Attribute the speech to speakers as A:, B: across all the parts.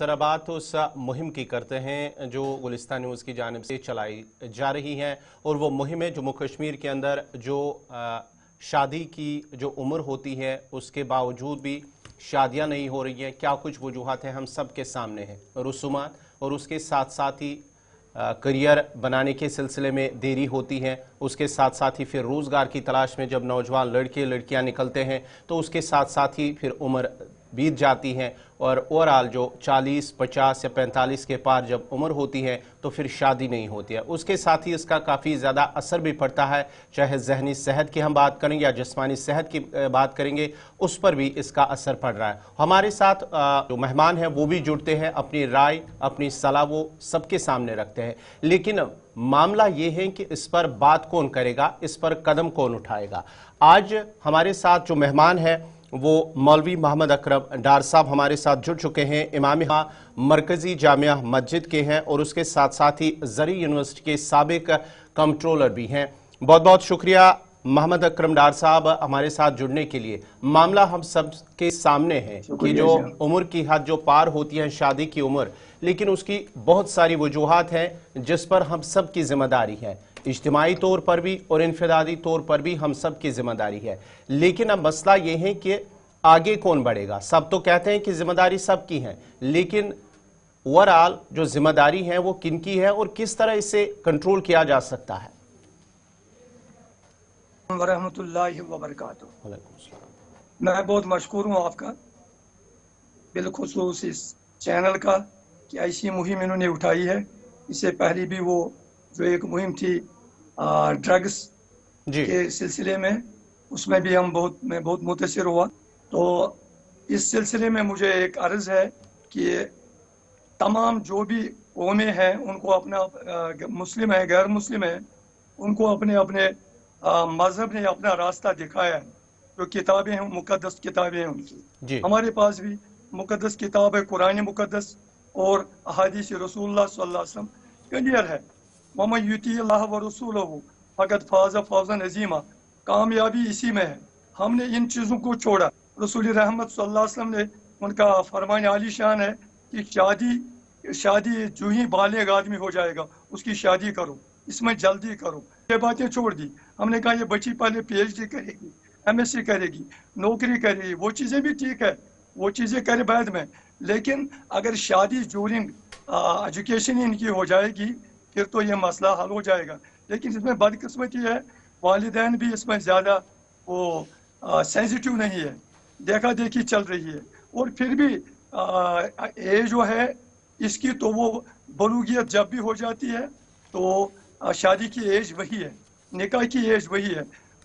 A: Sir बात तो उस मुहिम की करते हैं जो गुलिस्तान न्यूज़ की जानिब से चलाई जा रही है, और वो मुहिम है जम्मू कश्मीर के अंदर जो शादी की जो उम्र होती है उसके बावजूद भी शादियां नहीं हो रही हैं। क्या कुछ वजूहात हैं हम सब के सामने हैं, रसूमात और उसके साथ साथ ही करियर बनाने के सिलसिले में देरी होती है, उसके साथ साथ ही फिर रोज़गार की तलाश में जब नौजवान लड़के लड़कियां निकलते हैं तो उसके साथ साथ ही फिर उम्र बीत जाती हैं, और ओवरऑल जो 40, 50 या 45 के पार जब उम्र होती है तो फिर शादी नहीं होती है। उसके साथ ही इसका काफ़ी ज़्यादा असर भी पड़ता है, चाहे जहनी सेहत की हम बात करेंगे या जिस्मानी सेहत की बात करेंगे, उस पर भी इसका असर पड़ रहा है। हमारे साथ जो मेहमान हैं वो भी जुड़ते हैं, अपनी राय अपनी सलाह वो सबके सामने रखते हैं, लेकिन मामला ये है कि इस पर बात कौन करेगा, इस पर कदम कौन उठाएगा। आज हमारे साथ जो मेहमान हैं वो मौलवी मोहम्मद अकरम डार साहब हमारे साथ जुड़ चुके हैं। इमाम मरकज़ी जामिया मस्जिद के हैं और उसके साथ साथ ही ज़री यूनिवर्सिटी के साबिक कंट्रोलर भी हैं। बहुत बहुत शुक्रिया मोहम्मद अकरम डार साहब हमारे साथ जुड़ने के लिए। मामला हम सब के सामने है कि जो उम्र की हद जो पार होती है शादी की उम्र, लेकिन उसकी बहुत सारी वजूहात हैं जिस पर हम सब की जिम्मेदारी है, इज्तिमाई तौर पर भी और इनफरादी तौर पर भी हम सब की जिम्मेदारी है। लेकिन अब मसला ये है कि आगे कौन बढ़ेगा। सब तो कहते हैं कि जिम्मेदारी सबकी है, लेकिन ओवरऑल जो जिम्मेदारी है वो किनकी है और किस तरह इसे कंट्रोल किया जा सकता है।
B: वरहमतुल्लाहि वबरकातुहू। मैं बहुत मशकूर हूँ आपका, बिलखुसूस इस चैनल का, कि ऐसी मुहिम इन्होंने उठाई है। इससे पहले भी वो जो एक मुहिम थी ड्रग्स के सिलसिले में, उसमें भी मैं बहुत मुतासिर हुआ। तो इस सिलसिले में मुझे एक अर्ज़ है कि तमाम जो भी कौमें हैं उनको अपना मुस्लिम है गैर मुस्लिम है, उनको अपने अपने मज़हब ने अपना रास्ता दिखाया है। जो किताबें हैं मुक़द्दस किताबें हैं उनकी, हमारे पास भी मुक़द्दस किताब है कुरान मुक़द्दस और अहादीस रसूलुल्लाह सल्लल्लाहु अलैहि वसल्लम क्लियर है। वमन युतिअल्लाह व रसूलहू फ़क़द फ़ाज़ फ़ौज़न अज़ीमा। कामयाबी इसी में है। हमने इन चीज़ों को छोड़ा। रसूल रहमत सल्लल्लाहु अलैहि वसल्लम ने, उनका फरमान आली शान है कि शादी जो ही बालिग आदमी हो जाएगा उसकी शादी करो, इसमें जल्दी करो। ये बातें छोड़ दी। हमने कहा ये बच्ची पहले PhD करेगी, MSc करेगी, नौकरी करेगी, वो चीज़ें भी ठीक है, वो चीज़ें करे बाद में, लेकिन अगर शादी ड्यूरिंग एजुकेशन इनकी हो जाएगी फिर तो ये मसला हल हो जाएगा। लेकिन इसमें बदकिस्मती है, वालिदैन भी इसमें ज़्यादा वो सेंसिटिव नहीं है, देखा देखी चल रही है। और फिर भी एज जो है इसकी, तो वो बलूगियत जब भी हो जाती है तो शादी की एज वही है, निकाह की एज वही है।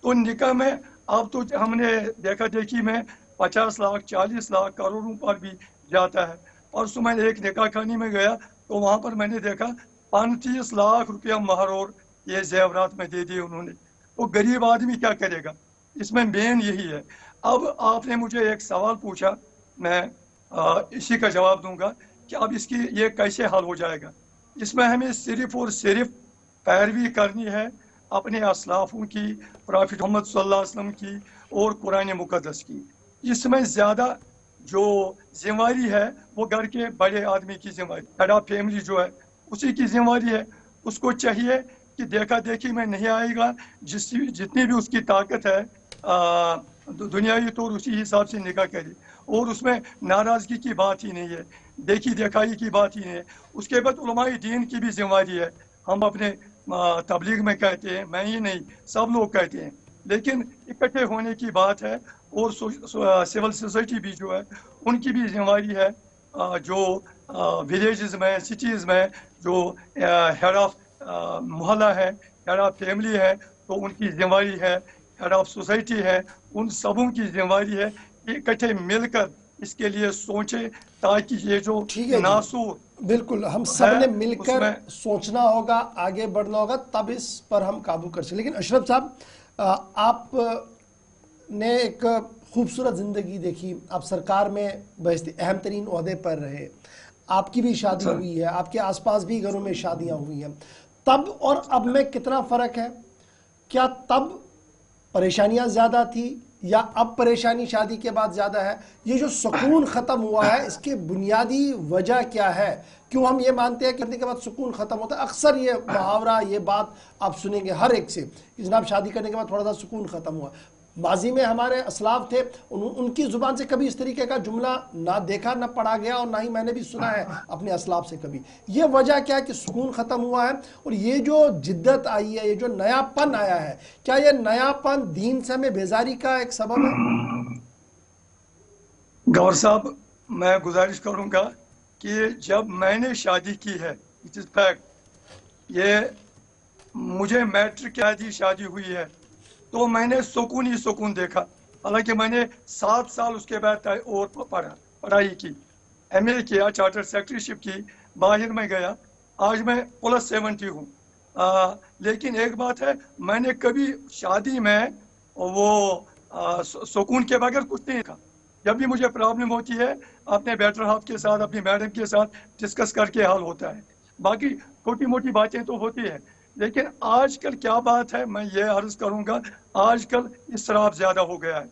B: तो निकाह में अब तो हमने देखा देखी में 50 लाख 40 लाख करोड़ों पर भी जाता है। परसों मैं एक निकाह खानी में गया तो वहाँ पर मैंने देखा 35 लाख रुपया महर और ये जेवरात में दे दिए उन्होंने। तो गरीब आदमी क्या करेगा, इसमें मेन यही है। अब आपने मुझे एक सवाल पूछा, मैं इसी का जवाब दूंगा कि अब इसकी ये कैसे हल हो जाएगा। इसमें हमें सिर्फ और सिर्फ पैरवी करनी है अपने असलाफों की, प्रॉफिट मोहम्मद सल्लल्लाहु अलैहि वसल्लम की और कुरान मुक़द्दस की। इसमें ज़्यादा जो जिम्मेदारी है वो घर के बड़े आदमी की जिम्मेदारी, हेड ऑफ फैमिली जो है उसी की जिम्मेदारी है। उसको चाहिए कि देखा देखी में नहीं आएगा, जितनी भी उसकी ताकत है दुनियावी तौर उसी हिसाब से निकाह करे, और उसमें नाराज़गी की बात ही नहीं है, देखी देखाई की बात ही नहीं है। उसके बाद उलमाए दीन की भी जिम्मेदारी है। हम अपने तबलीग में कहते हैं, मैं ही नहीं सब लोग कहते हैं, लेकिन इकट्ठे होने की बात है। और सिविल सोसाइटी भी जो है उनकी भी जिम्मेदारी है, जो विलेजेस में सिटीज़ में जो हेड ऑफ मोहल्ला है, हेड ऑफ फैमिली है, तो उनकी जिम्मेदारी है, हेड ऑफ सोसाइटी है, उन सबों की जिम्मेदारी है कि इकट्ठे मिलकर इसके लिए सोचें, ताकि ये जो नासूर,
C: बिल्कुल हम सब ने मिलकर सोचना होगा, आगे बढ़ना होगा, तब इस पर हम काबू कर सकें। लेकिन अशरफ साहब, आप ने एक खूबसूरत ज़िंदगी देखी, आप सरकार में बहस्ती अहम तरीन ओहदे पर रहे, आपकी भी शादी हुई है, आपके आसपास भी घरों में शादियां हुई हैं। तब और अब में कितना फ़र्क है? क्या तब परेशानियां ज़्यादा थी یا اب پریشانی شادی کے بعد زیادہ ہے؟ یہ جو سکون ختم ہوا ہے اس کے بنیادی وجہ کیا ہے؟ کیوں ہم یہ مانتے ہیں کہ شادی کے بعد سکون ختم ہوتا ہے؟ اکثر یہ محاورہ، یہ بات آپ سنیں گے ہر ایک سے کہ جناب شادی کرنے کے بعد تھوڑا سا سکون ختم ہوا۔ ماضی میں ہمارے اسلاف تھے، ان کی زبان سے کبھی اس طریقے کا جملہ نہ دیکھا نہ پڑھا گیا، اور نہ ہی میں نے بھی سنا ہے اپنے اسلاف سے کبھی۔ یہ وجہ کیا ہے کہ سکون ختم ہوا ہے؟ اور یہ جو جدت آئی ہے، یہ جو نیا پن آیا ہے، کیا یہ نیا پن دین سے ہمیں بیزاری کا ایک سبب ہے؟
B: گور صاحب، میں گزارش کروں گا کہ جب میں نے شادی کی ہے، اٹ از فیکٹ، یہ مجھے میٹرک کے بعد ہی شادی ہوئی ہے، تو میں نے سکون ہی سکون دیکھا۔ حالانکہ میں نے 7 سال اس کے بعد اور پڑھائی کی، ایم اے کیا، چارٹر سیکرٹریشپ کی، باہر میں گیا، آج میں +70 ہوں۔ لیکن ایک بات ہے، میں نے کبھی شادی میں وہ سکون کے بغیر کچھ نہیں تھا۔ جب بھی مجھے پرابلم ہوتی ہے، اپنے بیٹر ہاف کے ساتھ، اپنی میڈم کے ساتھ ڈسکس کر کے حل ہوتا ہے۔ باقی چھوٹی موٹی باتیں تو ہوتی ہیں، لیکن آج کل کیا بات ہے، میں یہ عرض کروں گا، آج کل اسراف زیادہ ہو گیا ہے،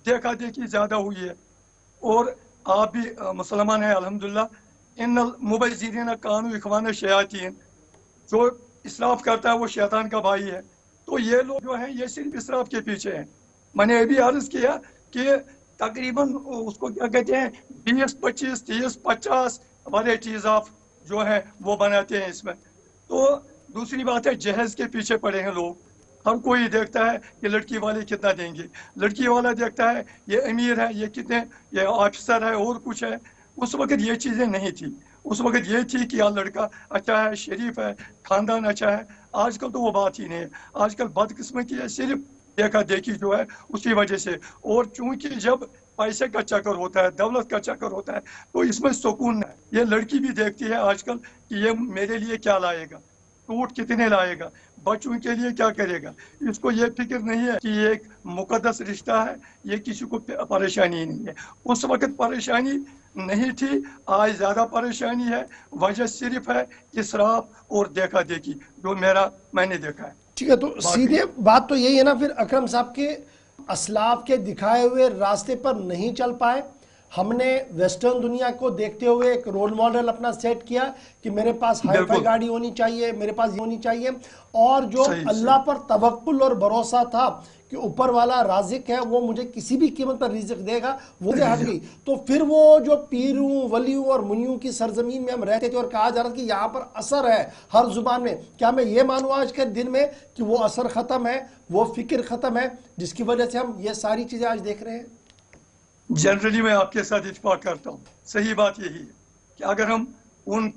B: دیکھا دیکھی زیادہ ہوئی ہے۔ اور آپ بھی مسلمان ہیں الحمدللہ، ان المبذرین کانوا اخوان الشیاطین، جو اسراف کرتا ہے وہ شیطان کا بھائی ہے۔ تو یہ لوگ جو ہیں یہ صرف اسراف کے پیچھے ہیں۔ میں نے یہ بھی عرض کیا کہ تقریباً اس کو کیا کہتے ہیں 20 25 30 50 ورائٹیز آف جو ہے وہ بناتے ہیں اس میں۔ تو دوسری بات ہے، جہیز کے پیچھے پڑے ہیں لوگ۔ ہر کوئی دیکھتا ہے کہ لڑکی والے کتنا دیں گے، لڑکی والا دیکھتا ہے یہ امیر ہے، یہ کتنے، یہ آفیسر ہے اور کچھ ہے۔ اس وقت یہ چیزیں نہیں تھی، اس وقت یہ تھی کہ یہ لڑکا اچھا ہے، شریف ہے، خاندان اچھا ہے۔ آج کل تو وہ بات ہی نہیں ہے، آج کل بدقسمتی ہے، صرف دیکھا دیکھی جو ہے اسی وجہ سے۔ اور چونکہ جب پیسے کا چکر ہوتا ہے، دولت کا چکر ہوتا ہے، تو اس میں سکون ہے۔ یہ لڑکی بھی دیکھتی ہے آج کل کہ یہ میرے لیے کیا لائے گا، سوٹ کتنے لائے گا، بچوں کے لیے کیا کرے گا۔ اس کو یہ فکر نہیں ہے کہ یہ ایک مقدس رشتہ ہے، یہ کسی کو پریشانی نہیں ہے۔ اس وقت پریشانی نہیں تھی، آج زیادہ پریشانی ہے۔ وجہ صرف ہے اسراف اور دیکھا دیکھی، جو میں نے دیکھا ہے۔
C: ٹھیک ہے، تو سیدھے بات تو یہی ہے نا پھر اکرم صاحب کے اسلاف کے دکھائے ہوئے راستے پر نہیں چل پائے۔ ہم نے ویسٹرن دنیا کو دیکھتے ہوئے ایک رول ماڈل اپنا سیٹ کیا کہ میرے پاس ہائی فائی گاڑی ہونی چاہیے، میرے پاس یہ ہونی چاہیے، اور جو اللہ پر توکل اور بھروسہ تھا کہ اوپر والا رازق ہے، وہ مجھے کسی بھی قیمت پر رزق دے گا، وہ سے ہٹ گئی۔ تو پھر وہ جو پیروں ولیوں اور منیوں کی سرزمین میں ہم رہتے تھے اور کہا جا رہا تھا کہ یہاں پر اثر ہے ہر زبان میں، کیا میں یہ مانوں آج کے دن میں کہ وہ اثر ختم ہے، وہ فکر ختم ہے، جس کی وجہ سے ہم یہ ساری چیزیں آج دیکھ رہے ہیں؟
B: جنرلی میں آپ کے ساتھ اتفاق کرتا ہوں، صحیح بات یہی ہے کہ اگر ہم ان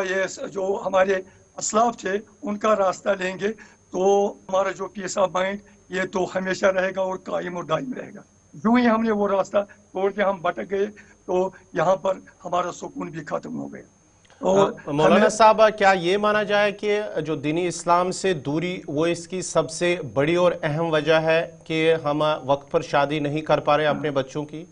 B: یہ جو ہمارے اسلاف تھے ان کا راستہ لیں گے تو ہمارا جو پیس آف مائنڈ یہ تو ہمیشہ رہے گا اور قائم اور دائم رہے گا۔ جو ہی ہم نے وہ راستہ چھوڑ کے ہم بھٹک گئے تو یہاں پر ہمارا سکون بھی ختم ہو گیا۔
A: مولانا صاحب، کیا یہ مانا جائے کہ جو دینی اسلام سے دوری وہ اس کی سب سے بڑی اور اہم وجہ ہے کہ ہم وقت پر شادی نہیں کر پا رہے اپنے بچوں کی؟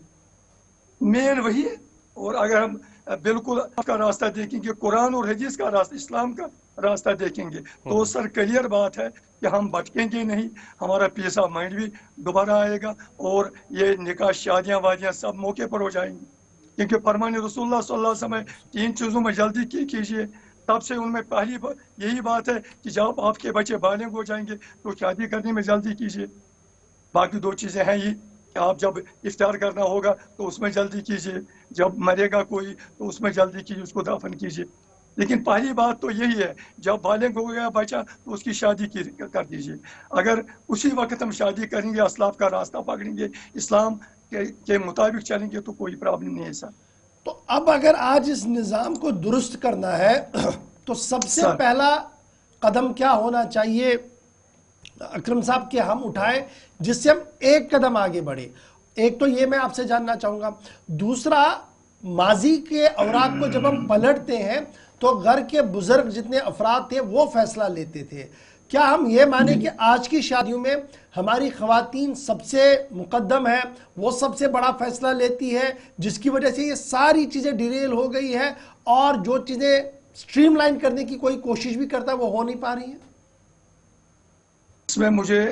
B: مین وہی ہے۔ اور اگر ہم بالکل کا راستہ دیکھیں گے، قرآن اور حدیث کا راستہ، اسلام کا راستہ دیکھیں گے، تو سر کلیئر بات ہے کہ ہم بھٹکیں گے نہیں، ہمارا پیس آف مائنڈ بھی دوبارہ آئے گا، اور یہ نکاح شادیاں وادیاں سب موقع پر ہو جائیں گی۔ کیونکہ فرمان رسول اللہ صلی اللہ علیہ وسلم 3 چیزوں میں جلدی کیجیے، تب سے ان میں پہلی یہی بات ہے کہ جب آپ کے بچے بالغ ہو جائیں گے تو شادی کرنے میں جلدی کیجیے۔ باقی 2 چیزیں ہیں یہ کہ آپ جب افطار کرنا ہوگا تو اس میں جلدی کیجیے، جب مرے گا کوئی تو اس میں جلدی کیجیے، اس کو دفن کیجیے۔ لیکن پہلی بات تو یہی ہے، جب بالغ ہو گیا بچہ تو اس کی شادی کر دیجیے۔ اگر اسی وقت ہم شادی کریں گے، اسلاف کا راستہ پکڑیں گے، اسلام کے مطابق چلیں گے تو کوئی پرابلم نہیں ہے سر۔
C: تو اب اگر آج اس نظام کو درست کرنا ہے تو سب سے پہلا قدم کیا ہونا چاہیے اکرم صاحب کہ ہم اٹھائیں جس سے ہم ایک قدم آگے بڑھے؟ ایک تو یہ میں آپ سے جاننا چاہوں گا، دوسرا ماضی کے اوراق کو جب ہم پلٹتے ہیں تو گھر کے بزرگ جتنے افراد تھے وہ فیصلہ لیتے تھے، کیا ہم یہ مانیں کہ آج کی شادیوں میں ہماری خواتین سب سے مقدم ہے، وہ سب سے بڑا فیصلہ لیتی ہے، جس کی وجہ سے یہ ساری چیزیں ڈیریل ہو گئی ہے اور جو چیزیں سٹریم لائن کرنے کی کوئی کوشش بھی کرتا ہے وہ ہو نہیں پا رہی ہیں؟
B: اس میں مجھے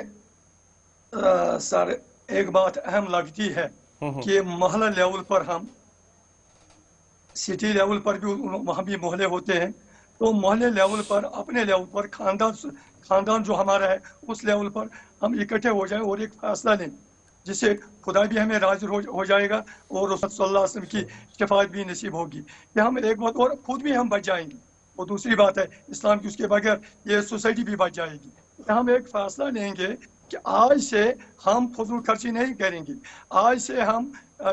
B: سر एक बात अहम लगती है कि मोहल्ला लेवल पर हम, सिटी लेवल पर भी वहाँ भी मोहल्ले होते हैं, तो मोहल्ले लेवल पर, अपने लेवल पर, खानदान जो हमारा है उस लेवल पर हम इकट्ठे हो जाएं और एक फैसला लें जिससे खुदा भी हमें राज़ी हो जाएगा और रसूल सल्लल्लाहु अलैहि वसल्लम की शफाअत भी नसीब होगी कि हम एक बात, और खुद भी हम बच जाएंगे। और दूसरी बात है इस्लाम की, उसके बगैर ये सोसाइटी भी बच जाएगी। हम एक फैसला लेंगे कि आज से हम फजूल खर्ची नहीं करेंगे, आज से हम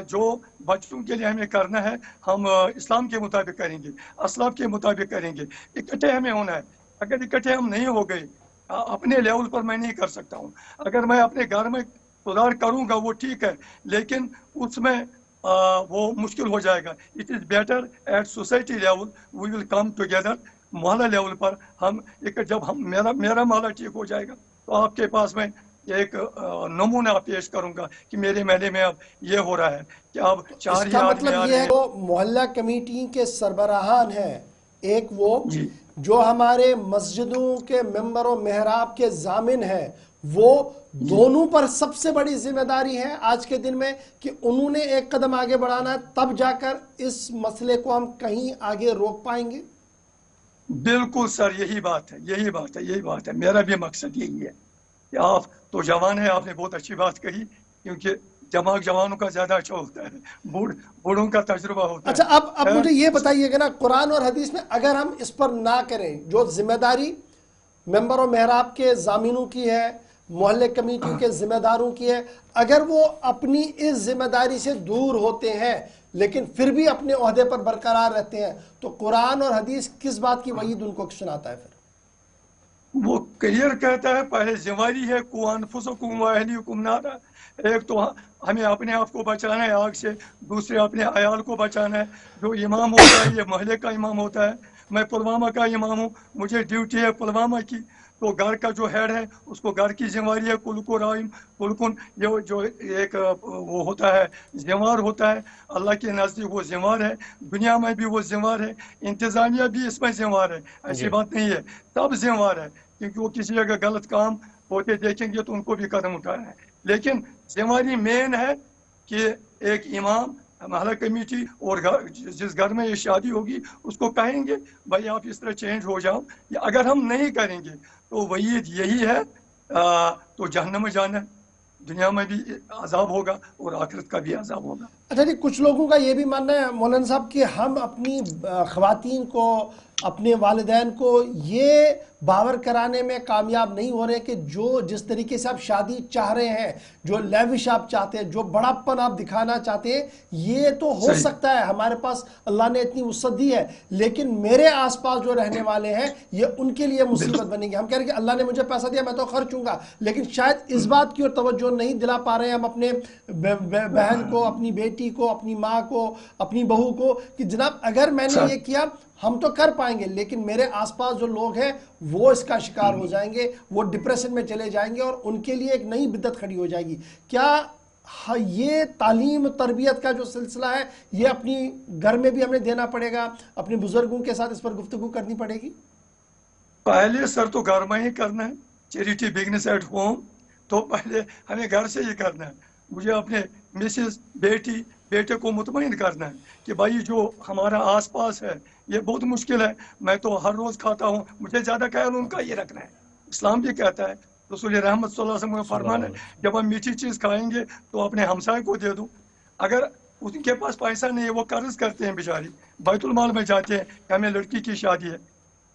B: जो बच्चों के लिए हमें करना है हम इस्लाम के मुताबिक करेंगे, असलाफ के मुताबिक करेंगे। इकट्ठे हमें होना है। अगर इकट्ठे हम नहीं हो गए, अपने लेवल पर मैं नहीं कर सकता हूँ। अगर मैं अपने घर में सुधार करूँगा वो ठीक है, लेकिन उसमें वो मुश्किल हो जाएगा। It is better at society level we will come together. मोहल्ला लेवल पर हम एक, जब हम मेरा मोहल्ला ठीक हो जाएगा तो आपके पास में एक नमूना पेश करूंगा कि मेरे महल्ले में अब ये हो रहा है कि अब 4 ही आदमी आ रहे हैं।
C: तो मोहल्ला कमेटी के सरबराहान हैं, एक वो जो हमारे मस्जिदों के मेंबर और मेहराब के जामिन हैं, वो दोनों पर सबसे बड़ी जिम्मेदारी है आज के दिन में कि उन्होंने एक कदम आगे बढ़ाना है, तब जाकर इस मसले को हम कहीं आगे रोक पाएंगे।
B: बिल्कुल सर, यही बात है। मेरा भी मकसद यही है कि आप तो जवान है, आपने बहुत अच्छी बात कही, क्योंकि जवानों का ज्यादा अच्छा होता है, बूढ़ों का तजुर्बा होता है।
C: अच्छा, अब मुझे ये बताइएगा ना, कुरान और हदीस में अगर हम इस पर ना करें, जो जिम्मेदारी मेंबर और मेहराब के जामिनों की है, मोहल्ले कमेटी के जिम्मेदारों की है, अगर वो अपनी इस जिम्मेदारी से दूर होते हैं लेकिन फिर भी अपने ओहदे पर बरकरार रहते हैं, तो कुरान और हदीस किस बात की वईद उनको सुनाता है? फिर
B: वो क्लियर कहता है, पहले जिम्मेदारी है कु अनफुसकुम व अहलीकुम नारा। एक तो हमें अपने आप को बचाना है आग से, दूसरे अपने अयाल को बचाना है। जो इमाम होता है ये मोहल्ले का इमाम होता है। मैं पुलवामा का इमाम हूँ, मुझे ड्यूटी है पुलवामा की, तो घर का जो हेड है उसको घर की जिम्मेदारी है। कुलको राइम कुलकुन, ये जो एक वो होता है, जिम्मेवार होता है, अल्लाह के नज़दीक वो जिम्मेवार है, दुनिया में भी वो जिम्मेवार है, इंतजामिया भी इसमें जिम्मेवार है। ऐसी बात नहीं है, सब जिम्मेवार है, क्योंकि वो किसी जगह गलत काम होते देखेंगे तो उनको भी कदम उठाना है। लेकिन जिम्मेवारी मेन है कि एक इमाम, मोहल्ला कमेटी और जिस घर में ये शादी होगी उसको कहेंगे भाई आप इस तरह चेंज हो जाओ। अगर हम नहीं करेंगे तो वही यही है, तो जहन्नम में जाना है, दुनिया में भी अजाब होगा और आखिरत का भी अजाब होगा।
C: अच्छा जी, कुछ लोगों का ये भी मानना है मौलाना साहब कि हम अपनी ख़वातीन को, अपने वालिदैन को ये बावर कराने में कामयाब नहीं हो रहे कि जो जिस तरीके से आप शादी चाह रहे हैं, जो लेविश आप चाहते हैं, जो बड़ापन आप दिखाना चाहते हैं, ये तो हो सकता है, हमारे पास अल्लाह ने इतनी वुसअत दी है, लेकिन मेरे आसपास जो रहने वाले हैं ये उनके लिए मुसीबत बनेगी। हम कह रहे हैं कि अल्लाह ने मुझे पैसा दिया, मैं तो खर्चूंगा, लेकिन शायद इस बात की ओर तवज्जो नहीं दिला पा रहे हैं हम अपने बहन को, अपनी बेटी को, अपनी माँ को, अपनी बहू को, कि जनाब अगर मैंने ये किया हम तो कर पाएंगे, लेकिन मेरे आसपास जो लोग हैं वो इसका शिकार हो जाएंगे, वो डिप्रेशन में चले जाएंगे और उनके लिए एक नई बिद्दत खड़ी हो जाएगी। क्या ये तालीम तरबियत का जो सिलसिला है ये अपनी घर में भी हमें देना पड़ेगा, अपने बुजुर्गों के साथ इस पर गुफ्तगू करनी पड़ेगी?
B: पहले सर तो घर में ही करना है, चैरिटी बिगनेस एट होम, तो पहले हमें घर से ही करना है। मुझे अपने मिसेस, बेटे को मुतमईन करना है कि भाई जो हमारा आसपास है ये बहुत मुश्किल है, मैं तो हर रोज़ खाता हूँ, मुझे ज़्यादा ख्याल उनका ये रखना है। इस्लाम भी कहता है, रसूल रहमत सल्लल्लाहु अलैहि वसल्लम का फरमान है, जब हम मीठी चीज़ खाएंगे तो अपने हमसाए को दे दो। अगर उनके पास पैसा नहीं है, वो कर्ज करते हैं बेचारी, बैतुल माल में जाते हैं कि हमें लड़की की शादी है,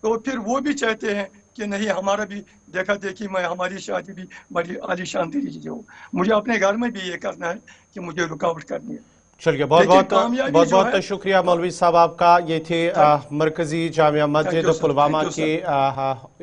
B: तो फिर वो भी चाहते हैं कि नहीं हमारा भी देखा देखी में हमारी शादी भी बड़ी आलीशान तरीके हो। मुझे अपने घर में भी ये करना है कि मुझे रुकावट करनी है।
A: चलिए, बहुत बहुत शुक्रिया मौलवी साहब आपका। ये थे मरकजी जामिया मस्जिद पुलवामा के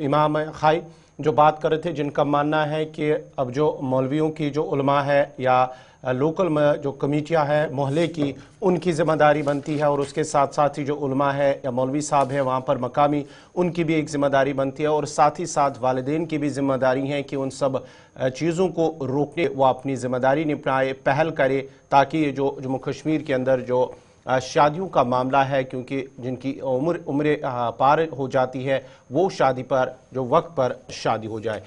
A: इमाम खाई जो बात कर रहे थे, जिनका मानना है कि अब जो मौलवियों की जो उलमा है या लोकल में जो कमेटियां हैं मोहल्ले की, उनकी ज़िम्मेदारी बनती है, और उसके साथ साथ ही जो उलमा है या मौलवी साहब हैं वहाँ पर मकामी, उनकी भी एक ज़िम्मेदारी बनती है, और साथ ही साथ वालिदैन की भी ज़िम्मेदारी है कि उन सब चीज़ों को रोकने वो अपनी ज़िम्मेदारी निभाए, पहल करे, ताकि ये जो जम्मू कश्मीर के अंदर जो शादियों का मामला है, क्योंकि जिनकी उम्र पार हो जाती है वो शादी पर जो वक्त पर शादी हो जाए।